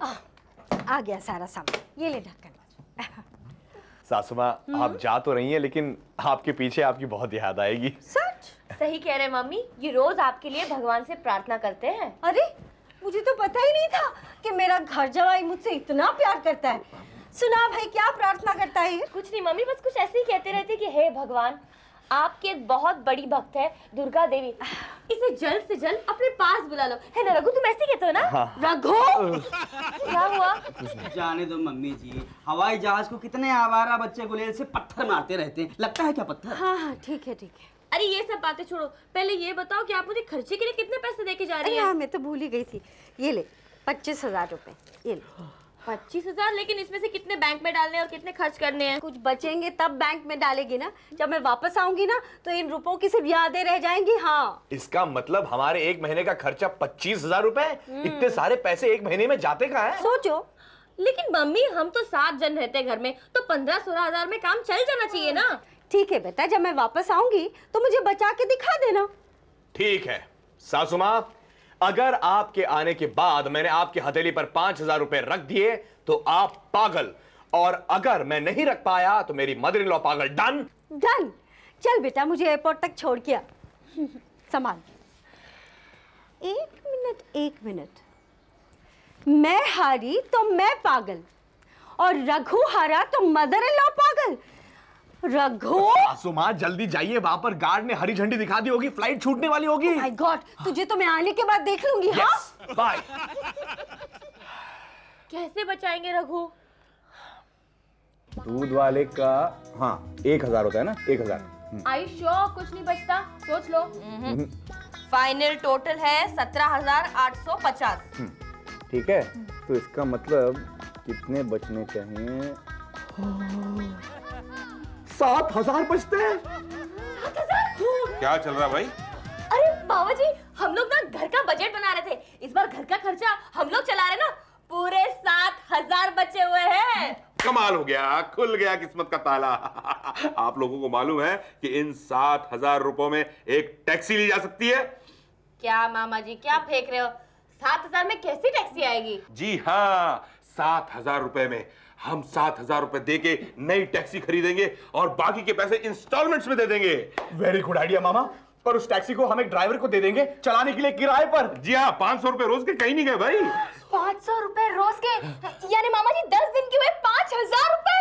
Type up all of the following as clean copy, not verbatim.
आ गया सारा सामान, ये ले ढक्कन। सासू माँ आप जा तो रही हैं, लेकिन आपके पीछे आपकी बहुत याद आएगी। सच? सही कह रहे मम्मी, ये रोज आपके लिए भगवान से प्रार्थना करते हैं। अरे मुझे तो पता ही नहीं था कि मेरा घर जवाई मुझसे इतना प्यार करता है। सुना भाई, क्या प्रार्थना करता है? कुछ नहीं मम्मी, बस कुछ ऐसे ही कहते रहते कि हे भगवान, आपकी एक बहुत बड़ी भक्त है दुर्गा देवी, इसे जल्द से जल्द अपने पास बुला लो। है ना रघु, तुम ऐसे कहते हो ना? हाँ। रघु क्या हुआ? जाने दो मम्मी जी, हवाई जहाज को कितने आवारा बच्चे गुलेल से पत्थर मारते रहते हैं, लगता है क्या पत्थर? हाँ हाँ ठीक है ठीक है। अरे ये सब बातें छोड़ो, पहले ये बताओ कि आप मुझे खर्चे के लिए कितने पैसे देके जा रही हैं? हाँ मैं तो भूल ही गई थी। ये ले 25,000 रुपए, ये ले। 25,000? लेकिन इसमें से कितने बैंक में डालने और कितने खर्च करने हैं? कुछ बचेंगे तब बैंक में डालेगी ना, जब मैं वापस आऊंगी ना तो इन रुपयों की सिर्फ यादें रह जाएंगी। हाँ, इसका मतलब हमारे एक महीने का खर्चा 25,000 रुपए? इतने सारे पैसे एक महीने में जाते कहाँ हैं? सोचो। लेकिन मम्मी हम तो 7 जन रहते हैं घर में, तो 15-16 हजार में काम चल जाना चाहिए ना। ठीक है बेटा, जब मैं वापस आऊंगी तो मुझे बचा के दिखा देना। ठीक है सासू माँ, अगर आपके आने के बाद मैंने आपकी हथेली पर 5,000 रुपए रख दिए तो आप पागल, और अगर मैं नहीं रख पाया तो मेरी मदर इन लॉ पागल। डन? डन। चल बेटा, मुझे एयरपोर्ट तक छोड़ के आ। संभाल। एक मिनट, मैं हारी तो मैं पागल, और रघु हारा तो मदर इन लॉ पागल। रघु, सासू माँ जल्दी जाइए, वहां पर गार्ड ने हरी झंडी दिखा दी होगी, फ्लाइट छूटने वाली होगी। माय गॉड, तुझे तो मैं आने के बाद देख लूंगी। हाँ बाय। कैसे बचाएंगे रघु? दूध वाले का 1,000 होता है ना, 1,000। आई श्योर कुछ नहीं बचता? सोच लो। फाइनल टोटल है 17,850। ठीक है, तो इसका मतलब कितने बचने चाहिए? 7,000 बचते हैं। 7,000? क्या चल रहा है भाई? अरे बाबा जी, हम लोग ना घर का बजट बना रहे थे, इस बार घर का खर्चा हम लोग चला रहे ना, पूरे 7,000 बचे हुए हैं। कमाल हो गया, खुल गया किस्मत का ताला। आप लोगों को मालूम है कि इन 7,000 रुपयों में एक टैक्सी ली जा सकती है? क्या मामा जी, क्या फेंक रहे हो? 7,000 में कैसी टैक्सी आएगी? जी हाँ, 7,000 रुपए में हम 7,000 रुपए देके नई टैक्सी खरीदेंगे और बाकी के पैसे इंस्टॉलमेंट्स में दे देंगे। वेरी गुड आइडिया मामा, पर उस टैक्सी को हम एक ड्राइवर को दे देंगे चलाने के लिए किराए पर। जी हाँ, 500 रुपए रोज के कहीं नहीं गए भाई। 500 रुपए रोज के, यानी मामा जी 10 दिन के हुए 5,000 रुपए।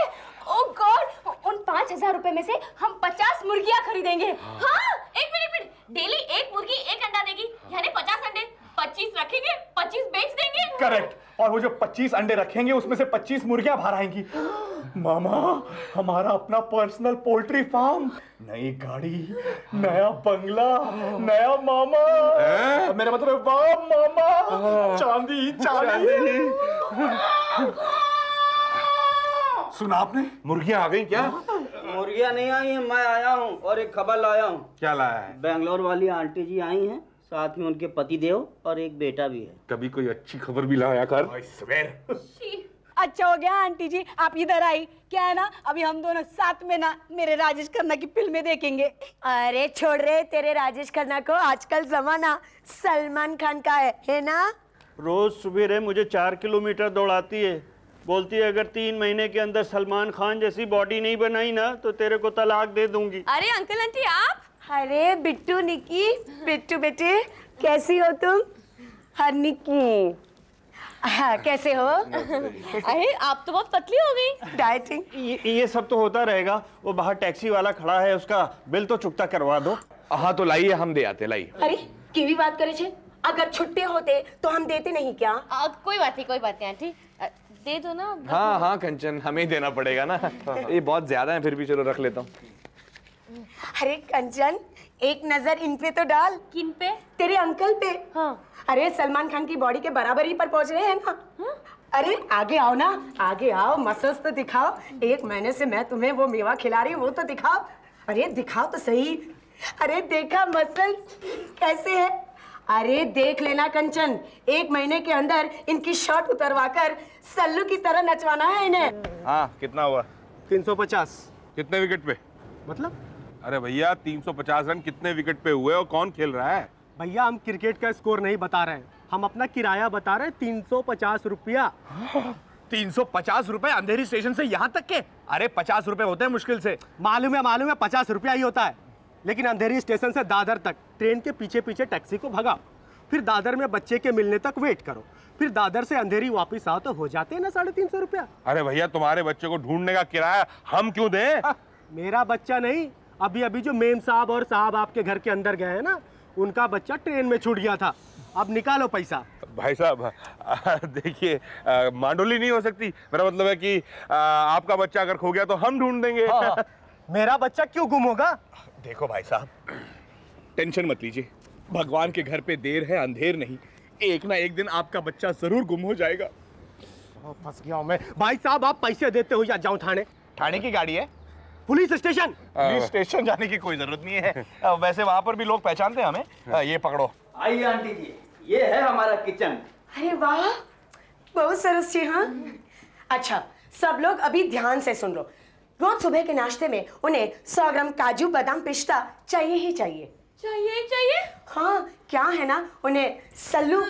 ओह गॉड, उन 5,000 रुपए में से हम 50 मुर्गियां खरीदेंगे। हाँ, एक मिनट, डेली एक मुर्गी एक अंडा देगी, यानी 50 अंडे, 25 रखेंगे, 25 बेच देंगे। करेक्ट, और वो जो 25 अंडे रखेंगे उसमें से 25 मुर्गियां बाहर आएंगी। मामा, हमारा अपना पर्सनल पोल्ट्री फार्म, नई गाड़ी, नया बंगला, नया मामा। मेरा मतलब है वाह मामा, चांदी चांदी। सुना आपने? मुर्गियां आ गई क्या? मुर्गियां नहीं आई हैं, मैं आया हूँ और एक खबर लाया हूँ। क्या लाया है? बेंगलोर वाली आंटी जी आई हैं, साथ में उनके पति देव और एक बेटा भी है। कभी कोई अच्छी खबर भी लाया कर। I swear। अच्छा हो गया आंटी जी आप इधर आई। क्या है ना, अभी हम दोनों साथ में ना मेरे राजेश खन्ना की फिल्में देखेंगे। अरे छोड़ रहे तेरे राजेश खन्ना को, आजकल जमाना सलमान खान का है ना? रोज सवेरे मुझे 4 किलोमीटर दौड़ाती है, बोलती है अगर 3 महीने के अंदर सलमान खान जैसी बॉडी नहीं बनाई ना तो तेरे को तलाक दे दूंगी। अरे अंकल आंटी आप? अरे बिट्टू निक्की, बिट्टू बेटे कैसी हो तुम? हाँ निक्की, हाँ कैसे हो? अरे आप तो बहुत पतली हो गई। डाइटिंग। ये सब तो होता रहेगा, वो बाहर टैक्सी वाला खड़ा है, उसका बिल तो चुकता करवा दो। हाँ तो लाइए, हम दे आते, लाइए। अरे केवी बात करे छे, अगर छुट्टे होते तो हम देते नहीं क्या? कोई बात नहीं आंटी, दे दो ना। हाँ हाँ कंचन, हमें ही देना पड़ेगा ना। ये बहुत ज्यादा है, फिर भी चलो रख लेता हूँ। अरे कंचन, एक नजर इन पे तो डाल। किन पे? तेरे अंकल पे। हाँ। अरे सलमान खान की बॉडी के बराबर ही पर पहुंच रहे हैं ना। हाँ? अरे आगे आओ ना, आगे आओ, मसल्स तो दिखाओ। 1 महीने से मैं तुम्हें वो मेवा खिला रही हूँ, वो तो दिखाओ। अरे दिखाओ तो सही। अरे देखा मसल्स कैसे है? अरे देख लेना कंचन, 1 महीने के अंदर इनकी शर्ट उतरवा कर सल्लू की तरह नचवाना है इन्हें। हाँ, कितना हुआ? 350। कितने विकेट पे? मतलब? अरे भैया 350 रन कितने विकेट पे हुए और कौन खेल रहा है? भैया हम क्रिकेट का स्कोर नहीं बता रहे हैं, हम अपना किराया बता रहे 350 रुपया। 350 रुपए अंधेरी स्टेशन से यहाँ तक के? अरे 50 रुपए होते हैं मुश्किल से। मालूम है 50 रुपया ही होता है, लेकिन अंधेरी स्टेशन से दादर तक ट्रेन के पीछे पीछे टैक्सी को भगाओ, फिर दादर में बच्चे के मिलने तक वेट करो, फिर दादर से अंधेरी वापस आओ तो हो जाते हैं ना 350 रुपया। अरे भैया तुम्हारे बच्चे को ढूंढने का किराया हम क्यों दें? मेरा बच्चा नहीं, अभी जो मेम साहब और साहब आपके घर के अंदर गए हैं ना, उनका बच्चा ट्रेन में छूट गया था। अब निकालो पैसा। भाई साहब देखिए, मांडोली नहीं हो सकती। मेरा मतलब है कि आपका बच्चा अगर खो गया तो हम ढूंढ देंगे। हाँ, मेरा बच्चा क्यों गुम होगा? देखो भाई साहब, टेंशन मत लीजिए, भगवान के घर पे देर है अंधेर नहीं, एक ना एक दिन आपका बच्चा जरूर गुम हो जाएगा। फंस गया हूं मैं। भाई साहब आप पैसे देते हो या जाऊं थाने? थाने की गाड़ी है? Police station? पुलिस स्टेशन जाने की कोई जरूरत नहीं है, वैसे वहां पर भी लोग पहचानते हैं हमें। ये पकड़ो। आइए आंटी जी, ये है हमारा किचन। अरे वाह, बहुत सरस जी। हाँ, अच्छा सब लोग अभी ध्यान से सुन लो। रोज सुबह के नाश्ते में उन्हें 100 ग्राम काजू बादाम पिस्ता चाहिए ही चाहिए। चाहिए? हाँ, क्या है ना, उन्हें सल्लू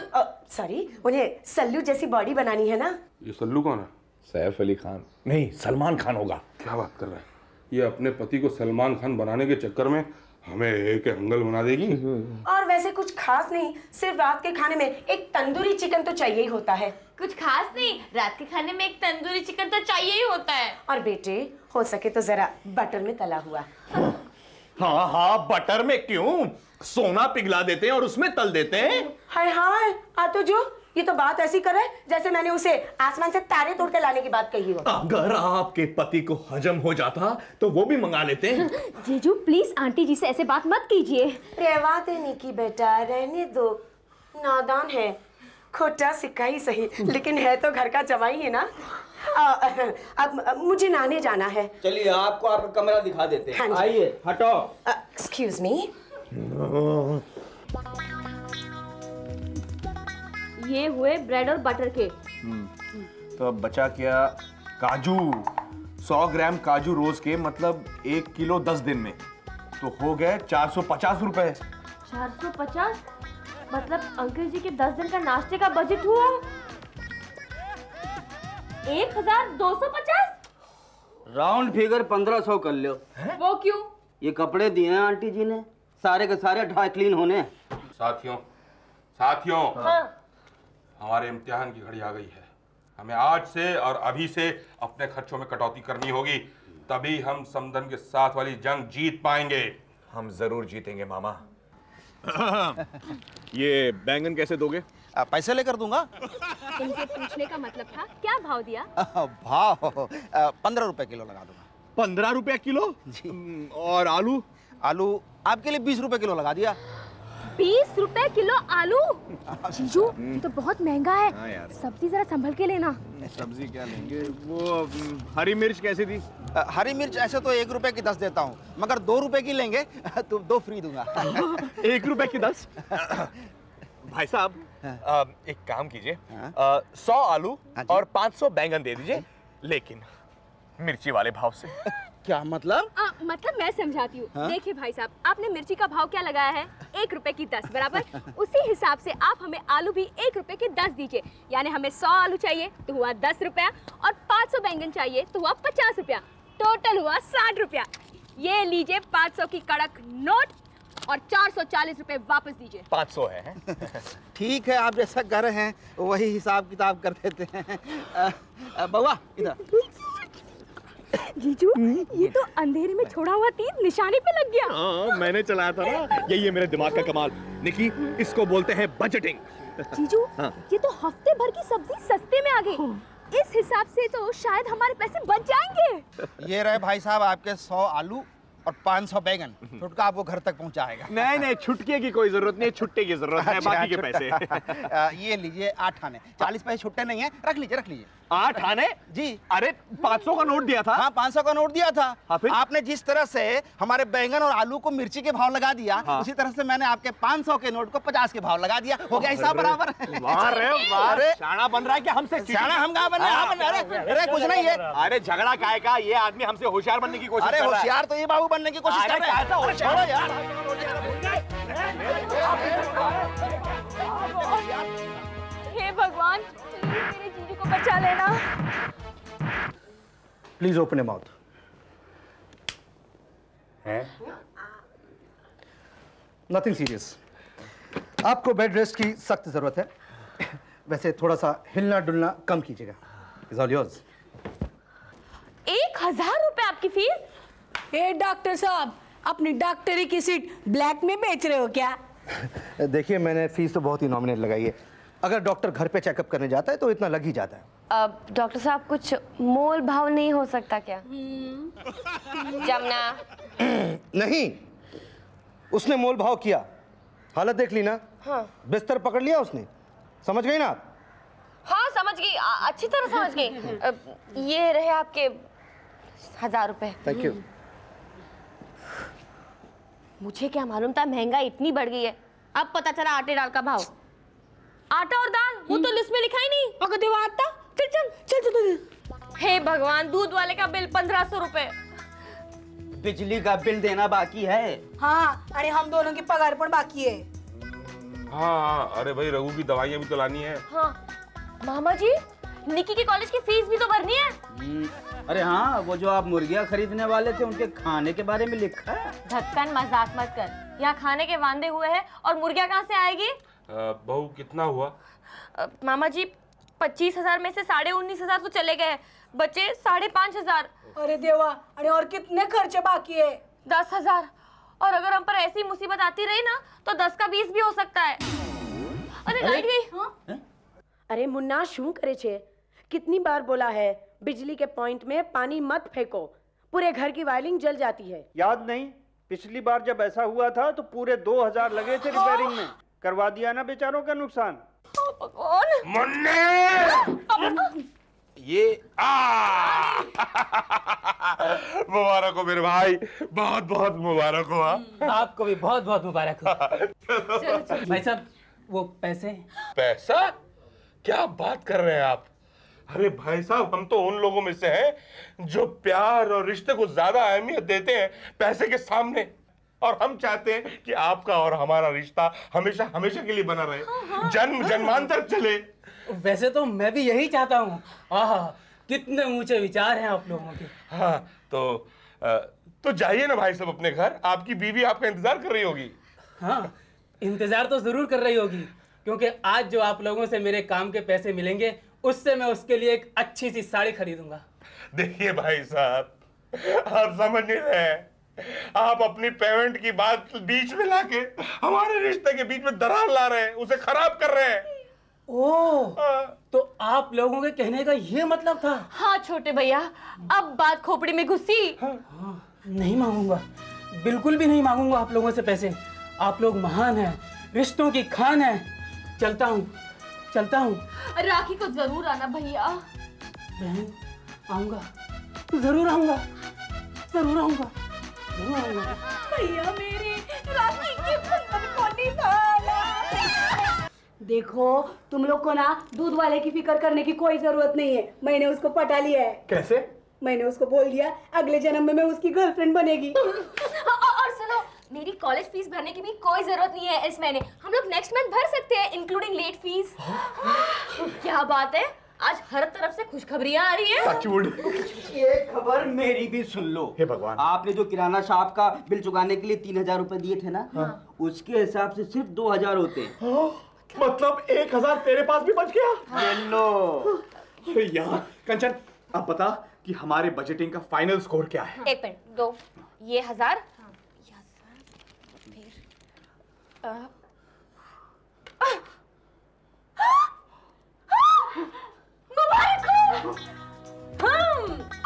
जैसी बॉडी बनानी है ना। ये सल्लू कौन है? सैफ अली खान। नहीं, सलमान खान होगा। क्या बात कर रहा है? ये अपने पति को सलमान खान बनाने के चक्कर में हमें एक हंगल बना देगी। और वैसे कुछ खास नहीं, सिर्फ रात के खाने में एक तंदूरी चिकन तो चाहिए ही होता है। कुछ खास नहीं, रात के खाने में एक तंदूरी चिकन तो चाहिए ही होता है। और बेटे हो सके तो जरा बटर में तला हुआ। हाँ हाँ, बटर में क्यों, सोना पिघला देते हैं और उसमें तल देते हैं। हाय हाय, आ तो जो ये तो बात ऐसी करे जैसे मैंने उसे आसमान से तारे तोड़ के लाने की बात कही हो। अगर आपके पति को हजम हो जाता तो वो भी मंगा लेते हैं। जीजू प्लीज आंटी जी से ऐसे बात मत कीजिए। रेवा देने की बेटा, रहने दो, नादान है, खोटा सिक्का ही सही, लेकिन है तो घर का जवाई है ना। अब मुझे नहाने जाना है। चलिए आपको आपका कमरा दिखा देते हैं। हाँ आइए, हटो। Excuse me. ये हुए ब्रेड और बटर के। तो अब बचा क्या? काजू। 100 ग्राम काजू रोज के, मतलब 1 किलो 10 दिन में, तो हो गए 450 रुपए। 450? मतलब अंकल जी के 10 दिन का नाश्ते का बजट हुआ 1250। राउंड फिगर 1500 कर लो। वो क्यों? ये कपड़े दिए हैं आंटी जी ने, सारे के सारे ड्राई क्लीन होने। साथियों हाँ। हमारे इम्तिहान की घड़ी आ गई है। हमें आज से और अभी से अपने खर्चों में कटौती करनी होगी, तभी हम समदन के साथ वाली जंग जीत पाएंगे। हम जरूर जीतेंगे मामा। ये बैंगन कैसे दोगे? पैसे लेकर दूंगा। इनके पूछने का मतलब था क्या भाव दिया? भाव 15 रुपए किलो लगा दूंगा। 15 रुपए किलो? और आलू? आलू आपके लिए 20 रुपए किलो लगा दिया। 20 रुपए किलो आलू? जीजू ये तो बहुत महंगा है। हाँ यार। सब्जी जरा संभल के लेना। सब्जी क्या लेंगे? वो हरी मिर्च कैसे दी? हरी मिर्च ऐसे तो 1 रुपए की 10 देता हूँ, मगर 2 रुपए की लेंगे तो 2 फ्री दूंगा। 1 रुपए की 10? भाई साहब एक काम कीजिए, 100 आलू और 500 बैंगन दे दीजिए, लेकिन मिर्ची वाले भाव से। क्या मतलब? मतलब मैं समझाती हूँ। देखिए भाई साहब, आपने मिर्ची का भाव क्या लगाया है? 1 रुपए की 10 बराबर। उसी हिसाब से आप हमें आलू भी 1 रुपए के 10 दीजिए। यानी हमें 100 आलू चाहिए तो हुआ 10 रुपया, और 500 बैंगन चाहिए तो हुआ 50 रुपया, टोटल हुआ 60 रुपया। ये लीजिए 500 की कड़क नोट, और 440 रुपए वापस दीजिए। 500 है। ठीक है, आप जैसा कर रहे हैं वही हिसाब किताब कर देते हैं। बउआ इधर। जीजू ये तो अंधेरे में छोड़ा हुआ तीर निशाने पे लग गया। हाँ, मैंने चलाया था ना, यही है मेरे दिमाग का कमाल। निकी, इसको बोलते हैं बजटिंग। जीजू ये तो हफ्ते भर की सब्जी सस्ते में आ गई। इस हिसाब से तो शायद हमारे पैसे बच जाएंगे। ये रहे भाई साहब आपके 100 आलू और 500 बैंगन। छुटका आपको घर तक पहुंचाएगा। नहीं, छुटके की कोई जरूरत नहीं, छुट्टे की जरूरत है। बाकी के पैसे ये लीजिए 8 आने। 40 पैसे छुट्टे नहीं है, रख लीजिए। 8 आने? जी। अरे 500 का नोट दिया था। हाँ 500 का नोट दिया था। हाँ, फिर? आपने जिस तरह से हमारे बैंगन और आलू को मिर्ची के भाव लगा दिया, उसी तरह से मैंने आपके 500 के नोट को 50 के भाव लगा दिया। हो गया हिसाब बराबर। अरे शाना बन रहा है क्या हमसे? शाना हम कहाँ बन रहे हैं? अरे कुछ नहीं है। अरे झगड़ा काहे का? ये आदमी हमसे होशियार बनने की कोशिश कर अरे रहा है। होशियार तो ये बाबू बनने की कोशिश कर रहे हैं। यार हे भगवान, मेरे जीजू को बचा लेना। Please open your mouth. Nothing serious. आपको बेड रेस्ट की सख्त जरूरत है। वैसे थोड़ा सा हिलना डुलना कम कीजिएगा। It's all yours. 1000 रुपए आपकी फीस? हे डॉक्टर साहब, अपनी डॉक्टरी की सीट ब्लैक में बेच रहे हो क्या? देखिए, मैंने फीस तो बहुत ही नॉमिनल लगाई है। अगर डॉक्टर घर पे चेकअप करने जाता है तो इतना लग ही जाता है। डॉक्टर साहब, कुछ मोल भाव नहीं हो सकता क्या? जमुना। नहीं, उसने मोल भाव किया। हालत देख ली ना? हाँ। बिस्तर पकड़ लिया उसने। समझ गई ना आप? हाँ, समझ गई, अच्छी तरह समझ गई। ये रहे आपके 1000 रुपए। Thank you. मुझे क्या मालूम था महंगाई इतनी बढ़ गई है। अब पता चला आटे दाल का भाव। आटा और दाल वो तो लिस्ट में लिखा ही नहीं। अगर देवा आता, चल चल चल चल। हे भगवान, दूध वाले का बिल 1500 रुपए। बिजली का बिल देना बाकी है। हाँ, अरे हम दोनों की पगार पर बाकी है। हाँ, अरे भाई रघु की दवाइयाँ भी तो लानी है। हाँ मामा जी, निकी के कॉलेज की फीस भी तो भरनी है। अरे हाँ, वो जो आप मुर्गियाँ खरीदने वाले थे उनके खाने के बारे में लिखा है। ढक्कन मजाक मत कर। यहाँ खाने के वांदे हुए हैं और मुर्गियाँ कहाँ से आएगी? बहू कितना हुआ? मामा जी, 25,000 में से 19,500 तो चले गए, बचे 5,500। अरे देवा, अरे और कितने खर्चे बाकी है? 10,000। और अगर हम पर ऐसी मुसीबत आती रही ना तो 10 का 20 भी हो सकता है। अरे लाइट गई। हाँ? अरे मुन्ना, शू करे छे? कितनी बार बोला है बिजली के पॉइंट में पानी मत फेंको, पूरे घर की वायरिंग जल जाती है। याद नहीं? पिछली बार जब ऐसा हुआ था तो पूरे 2000 लगे थे रिपेयरिंग में। करवा दिया ना बेचारों का नुकसान। मुन्ने! ये मुबारक हो मेरे भाई, बहुत बहुत मुबारक हो। आपको भी बहुत बहुत मुबारक हो। भाई साहब, वो पैसे? पैसा? क्या बात कर रहे हैं आप? अरे भाई साहब, हम तो उन लोगों में से हैं जो प्यार और रिश्ते को ज्यादा अहमियत देते हैं पैसे के सामने। और हम चाहते हैं कि आपका और हमारा रिश्ता हमेशा हमेशा के लिए बना रहे, जन्म जन्मांतर चले। वैसे तो मैं भी यही चाहता हूँ। आहा, कितने ऊंचे विचार हैं आप लोगों के। हाँ, तो जाइए ना भाई साहब अपने घर, आपकी बीवी आपका इंतजार कर रही होगी। हाँ, इंतजार तो जरूर कर रही होगी, क्योंकि आज जो आप लोगों से मेरे काम के पैसे मिलेंगे उससे मैं उसके लिए एक अच्छी सी साड़ी खरीदूंगा। देखिए भाई साहब, आप समझ नहीं रहे, आप अपनी पेमेंट की बात बीच में लाके हमारे रिश्ते के बीच में दरार ला रहे हैं, उसे खराब कर रहे हैं। ओह, तो आप लोगों के कहने का ये मतलब था? हाँ छोटे भैया, अब बात खोपड़ी में घुसी। हाँ, नहीं मांगूंगा, बिल्कुल भी नहीं मांगूंगा आप लोगों से पैसे। आप लोग महान हैं, रिश्तों की खान हैं। चलता हूँ, चलता हूँ। राखी को जरूर आना भैया। बहन, आऊंगा, जरूर आऊंगा, जरूर आऊंगा, जरूर आऊंगा। भैया मेरे राखी के बंधन को निभाना। देखो, तुम लोग को ना दूध वाले की फिक्र करने की कोई जरूरत नहीं है। मैंने उसको पटा लिया है। कैसे? मैंने उसको बोल दिया अगले जन्म में मैं उसकी गर्लफ्रेंड बनेगी। और सुनो, मेरी कॉलेज फीस भरने की भी कोई जरूरत नहीं है इस महीने। हम लोग नेक्स्ट मंथ भर सकते हैं, इंक्लूडिंग लेट फीस। क्या बात है, आज हर तरफ से खुशखबरियां आ रही है। एक खबर मेरी भी सुन लो। हे भगवान। आपने जो किराना शॉप का बिल चुकाने के लिए 3000 रुपए दिए थे ना, उसके हिसाब से सिर्फ 2000 होते हैं। मतलब 1000 तेरे पास भी बच गया। ये लो। यार कंचन, अब बता कि हमारे बजटिंग का फाइनल स्कोर क्या है? 1 मिनट, 2, ये 1000,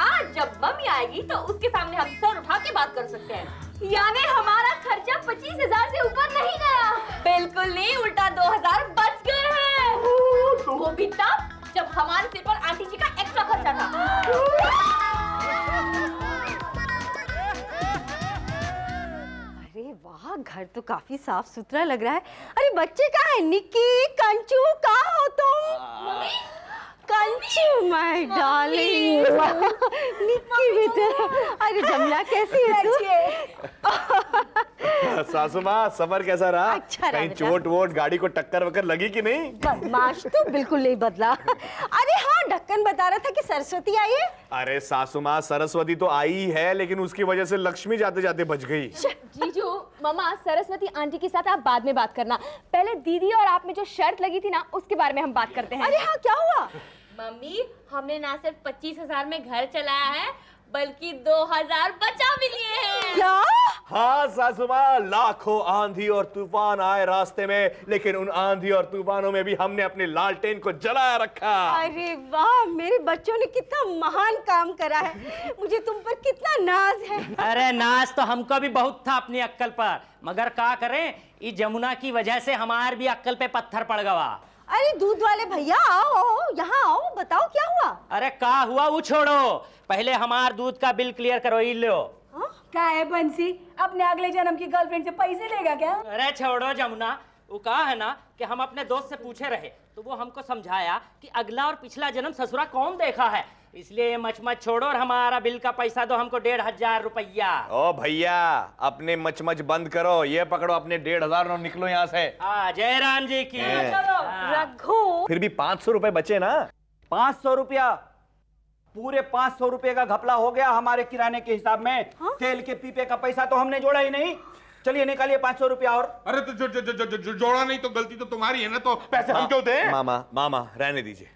आज जब मम्मी आएगी तो उसके सामने हम सर उठा के बात कर सकते हैं। यानी हमारा खर्चा 25,000 से ऊपर नहीं गया। बिल्कुल नहीं, उल्टा 2000 बच गए हैं। वो भी तब जब हमारे सिर पर आंटी जी का एक्स्ट्रा खर्चा था। अरे वाह, घर तो काफी साफ सुथरा लग रहा है। अरे बच्चे कहाँ हैं? निक्की, कंचू, कहाँ हो तुम? कंचू माय डार्लिंग, निक्की बेटा। अरे जमला कैसी है तू? सासू माँ सफर कैसा रहा? अच्छा रहा कहीं बेटा। चोट वोट गाड़ी को टक्कर वक्कर लगी कि नहीं? बदमाश तो बिल्कुल नहीं बदला। अरे हाँ, ढक्कन बता रहा था कि सरस्वती आई है। अरे सासू माँ सरस्वती तो आई ही है, लेकिन उसकी वजह से लक्ष्मी जाते जाते बच गई। जीजू मामा, सरस्वती आंटी के साथ आप बाद में बात करना, पहले दीदी और आप में जो शर्त लगी थी ना उसके बारे में हम बात करते हैं। अरे हाँ, क्या हुआ? मम्मी, हमने ना सिर्फ 25,000 में घर चलाया है बल्कि 2,000 बचा भी लिए हैं। क्या? हाँ सासू माँ, लाखों आंधी और तूफान आए रास्ते में, लेकिन उन आंधी और तूफानों में भी हमने अपने लालटेन को जलाया रखा। अरे वाह, मेरे बच्चों ने कितना महान काम करा है। मुझे तुम पर कितना नाज है। अरे नाज तो हमको भी बहुत था अपनी अक्कल पर, मगर क्या करें, इस जमुना की वजह से हमार भी अक्कल पे पत्थर पड़ गवा। अरे दूध वाले भैया, आओ यहाँ आओ, बताओ क्या हुआ? अरे का हुआ वो छोड़ो, पहले हमार दूध का बिल क्लियर करो ही लो। क्या है बंसी, अपने अगले जन्म की गर्लफ्रेंड से पैसे लेगा क्या? अरे छोड़ो जमुना, वो कहा है ना कि हम अपने दोस्त से पूछे रहे तो वो हमको समझाया कि अगला और पिछला जन्म ससुरा कौन देखा है, इसलिए ये मचमच छोड़ो और हमारा बिल का पैसा दो हमको 1,500 रुपया। ओ भैया, अपने मचमच बंद करो, ये पकड़ो अपने 1,500 और निकलो यहाँ से। जय राम जी की। रघु, फिर भी 500 रुपए बचे ना? 500 रुपया, पूरे 500 रुपए का घपला हो गया हमारे किराने के हिसाब में। तेल के पीपे का पैसा तो हमने जोड़ा ही नहीं। चलिए निकालिए 500 रुपया और। अरे तो जो जोड़ा नहीं तो गलती तो तुम्हारी है ना, तो पैसे हम क्यों दें? मामा रहने दीजिए,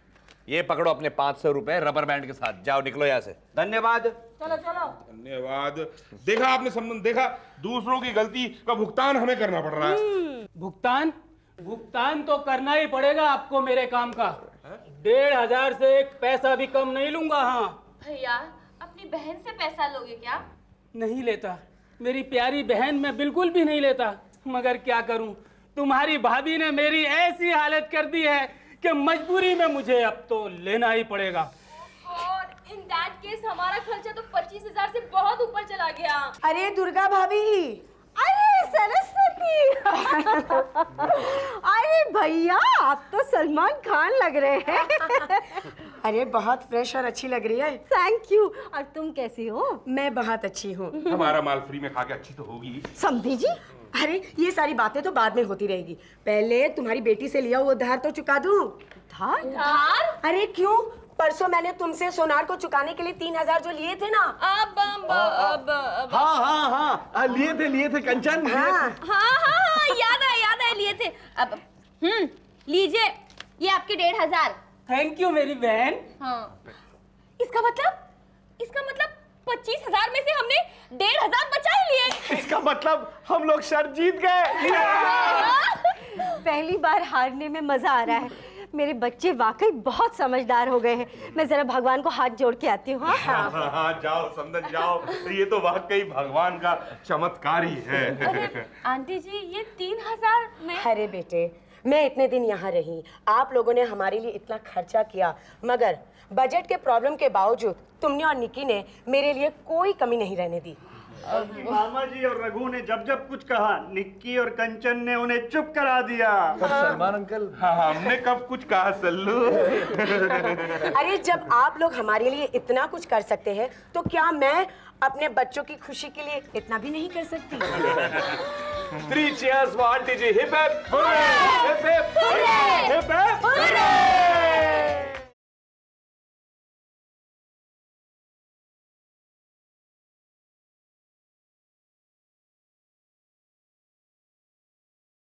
ये पकड़ो अपने 500 रुपए रबर बैंड के साथ, जाओ निकलो यहाँ से। धन्यवाद। चलो चलो। धन्यवाद। देखा आपने संबंध, देखा दूसरों की गलती का भुगतान हमें करना पड़ रहा है। भुगतान तो करना ही पड़ेगा आपको मेरे काम का। 1,500 से एक पैसा भी कम नहीं लूंगा। हाँ भैया, अपनी बहन से पैसा लोगे क्या? नहीं लेता, मेरी प्यारी बहन मैं बिल्कुल भी नहीं लेता, मगर क्या करूं, तुम्हारी भाभी ने मेरी ऐसी हालत कर दी है कि मजबूरी में मुझे अब तो लेना ही पड़ेगा। और इन दैट केस हमारा खर्चा तो 25,000 से बहुत ऊपर चला गया। अरे दुर्गा भाभी, अरे सरस्वती, अरे भैया आप तो सलमान खान लग रहे हैं। अरे बहुत फ्रेश और अच्छी लग रही है। Thank you. और तुम कैसी हो? मैं बहुत अच्छी हूँ। हमारा माल फ्री में खा के अच्छी तो होगी। समझी जी? अरे ये सारी बातें तो बाद में होती रहेगी, पहले तुम्हारी बेटी से लिया वो उधार तो चुका दूं। उधार? अरे क्यों, परसों मैंने तुमसे सोनार को चुकाने के लिए 3,000 जो लिए थे ना। अब हाँ लिए थे कंचन। हाँ याद है लिए थे। अब लीजिए, ये आपके 1,500। थैंक यू मेरी बहन। हाँ, इसका मतलब 25,000 में से हमने 1,500 बचा ही लिए। इसका मतलब हम लोग शर्त जीत गए। पहली बार हारने में मजा आ रहा है। मेरे बच्चे वाकई बहुत समझदार हो गए हैं। मैं जरा भगवान को हाथ जोड़ के आती हूँ। हाँ जाओ समझ जाओ, ये तो वाकई भगवान का चमत्कार ही है। आंटी जी, ये 3,000 में। अरे बेटे, मैं इतने दिन यहाँ रही, आप लोगों ने हमारे लिए इतना खर्चा किया, मगर बजट के प्रॉब्लम के बावजूद तुमने और निकी ने मेरे लिए कोई कमी नहीं रहने दी। मामा जी और रघु ने जब जब कुछ कहा, निक्की और कंचन ने उन्हें चुप करा दिया। सलमान अंकल, हाँ हमने कब कुछ कहा सल्लू? अरे जब आप लोग हमारे लिए इतना कुछ कर सकते हैं, तो क्या मैं अपने बच्चों की खुशी के लिए इतना भी नहीं कर सकती? 3 cheers for aunty ji. Hip hip hurray!